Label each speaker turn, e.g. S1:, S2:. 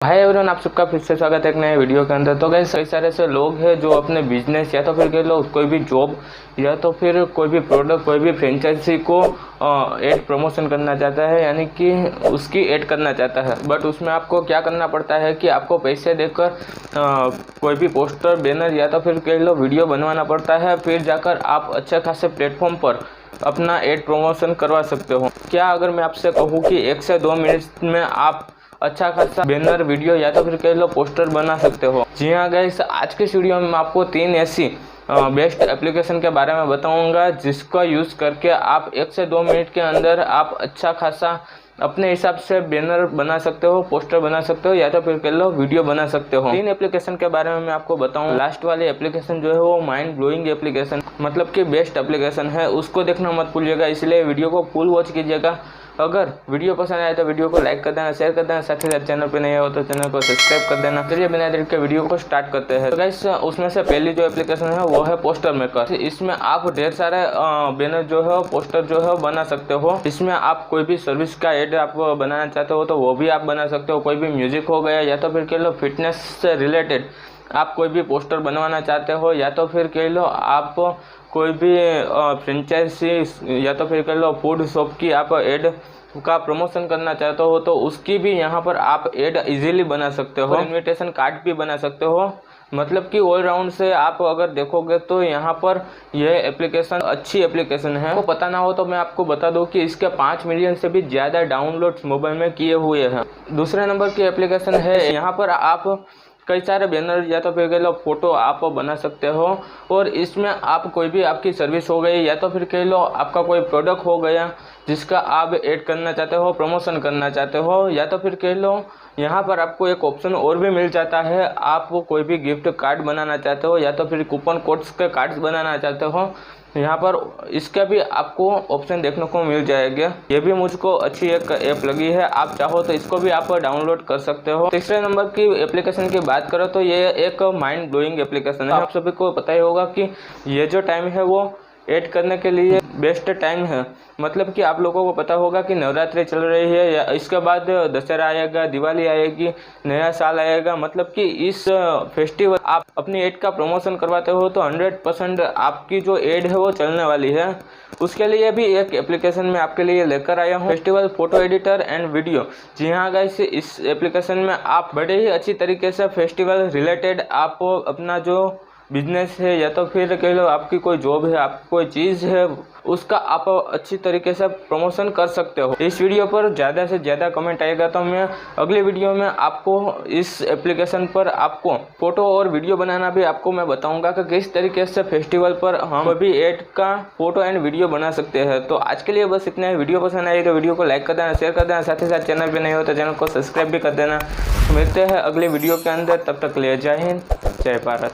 S1: Hi everyone, आप सबका फिर से स्वागत है एक नए वीडियो के अंदर। तो गाइस, कई सारे ऐसे लोग हैं जो अपने बिजनेस या तो फिर कह लो कोई भी जॉब या तो फिर कोई भी प्रोडक्ट, कोई भी फ्रेंचाइजी को एड प्रमोशन करना चाहता है, यानी कि उसकी ऐड करना चाहता है। बट उसमें आपको क्या करना पड़ता है कि आपको पैसे देकर कोई भी पोस्टर, बैनर या तो फिर कह लो वीडियो बनवाना पड़ता है। फिर जाकर आप अच्छे खासे प्लेटफॉर्म पर अपना एड प्रमोशन करवा सकते हो। क्या अगर मैं आपसे कहूँ कि 1 से 2 मिनट में आप अच्छा खासा बैनर, वीडियो या तो फिर कह लो पोस्टर बना सकते हो। जी हाँ गाइस, आज के वीडियो में मैं आपको 3 ऐसी बेस्ट एप्लीकेशन के बारे में बताऊंगा जिसका यूज़ करके आप 1 से 2 मिनट के अंदर आप अच्छा खासा अपने हिसाब से बैनर बना सकते हो, पोस्टर बना सकते हो या तो फिर कह लो वीडियो बना सकते हो। 3 एप्लीकेशन के बारे में मैं आपको बताऊं। लास्ट वाली एप्लीकेशन जो है वो माइंड ब्लोइंग एप्लीकेशन, मतलब कि बेस्ट एप्लीकेशन है, उसको देखना मत भूलिएगा, इसलिए वीडियो को फुल वॉच कीजिएगा। अगर वीडियो पसंद आए तो वीडियो को लाइक कर देना, शेयर कर देना, साथ ही साथ चैनल पे नए हो तो चैनल को सब्सक्राइब कर देना। चलिए बिना देर के वीडियो को स्टार्ट करते हैं। तो गाइस, उसमें से पहली जो एप्लीकेशन है वो है पोस्टर मेकर। इसमें आप ढेर सारे बैनर जो है, पोस्टर जो है बना सकते हो। इसमें आप कोई भी सर्विस का एड आप बनाना चाहते हो तो वो भी आप बना सकते हो। कोई भी म्यूजिक हो गया या तो फिर कह लो फिटनेस से रिलेटेड आप कोई भी पोस्टर बनवाना चाहते हो, या तो फिर कह लो आप कोई भी फ्रेंचाइजी या तो फिर कह लो फूड शॉप की आप एड का प्रमोशन करना चाहते हो तो उसकी भी यहाँ पर आप एड इजीली बना सकते हो। इनविटेशन कार्ड भी बना सकते हो। मतलब कि ऑलराउंड से आप अगर देखोगे तो यहाँ पर यह एप्लीकेशन अच्छी एप्लीकेशन है। आपको पता ना हो तो मैं आपको बता दूं कि इसके 5 मिलियन से भी ज़्यादा डाउनलोड्स मोबाइल में किए हुए हैं। दूसरे नंबर की एप्लीकेशन है, यहाँ पर आप कई सारे बैनर या तो फिर कह लो फोटो आप बना सकते हो। और इसमें आप कोई भी आपकी सर्विस हो गई या तो फिर कह लो आपका कोई प्रोडक्ट हो गया जिसका आप ऐड करना चाहते हो, प्रमोशन करना चाहते हो, या तो फिर कह लो यहाँ पर आपको एक ऑप्शन और भी मिल जाता है। आप कोई भी गिफ्ट कार्ड बनाना चाहते हो या तो फिर कूपन कोड्स के कार्ड्स बनाना चाहते हो, यहाँ पर इसका भी आपको ऑप्शन देखने को मिल जाएगा। ये भी मुझको अच्छी एक ऐप लगी है, आप चाहो तो इसको भी आप डाउनलोड कर सकते हो। तीसरे नंबर की एप्लीकेशन की बात करो तो ये एक माइंड ब्लोइंग एप्लीकेशन है। आप सभी को पता ही होगा कि ये जो टाइम है वो ऐड करने के लिए बेस्ट टाइम है। मतलब कि आप लोगों को पता होगा कि नवरात्रि चल रही है, या इसके बाद दशहरा आएगा, दिवाली आएगी, नया साल आएगा। मतलब कि इस फेस्टिवल आप अपनी ऐड का प्रमोशन करवाते हो तो 100% आपकी जो ऐड है वो चलने वाली है। उसके लिए भी एक एप्लीकेशन में आपके लिए लेकर आया हूँ, festival photo editor and video. जी हाँ गाइस, इस एप्लीकेशन में आप बड़े ही अच्छी तरीके से फेस्टिवल रिलेटेड आप अपना जो बिजनेस है या तो फिर कह लो आपकी कोई जॉब है, आपकी कोई चीज़ है, उसका आप अच्छी तरीके से प्रमोशन कर सकते हो। इस वीडियो पर ज़्यादा से ज़्यादा कमेंट आएगा तो मैं अगले वीडियो में आपको इस एप्लीकेशन पर आपको फोटो और वीडियो बनाना भी आपको मैं बताऊंगा कि किस तरीके से फेस्टिवल पर हम भी ऐड का फोटो एंड वीडियो बना सकते हैं। तो आज के लिए बस इतना ही। वीडियो पसंद आई तो वीडियो को लाइक कर देना, शेयर कर देना, साथ ही साथ चैनल पर नहीं हो तो चैनल को सब्सक्राइब भी कर देना। मिलते हैं अगले वीडियो के अंदर, तब तक ले जय हिंद, जय भारत।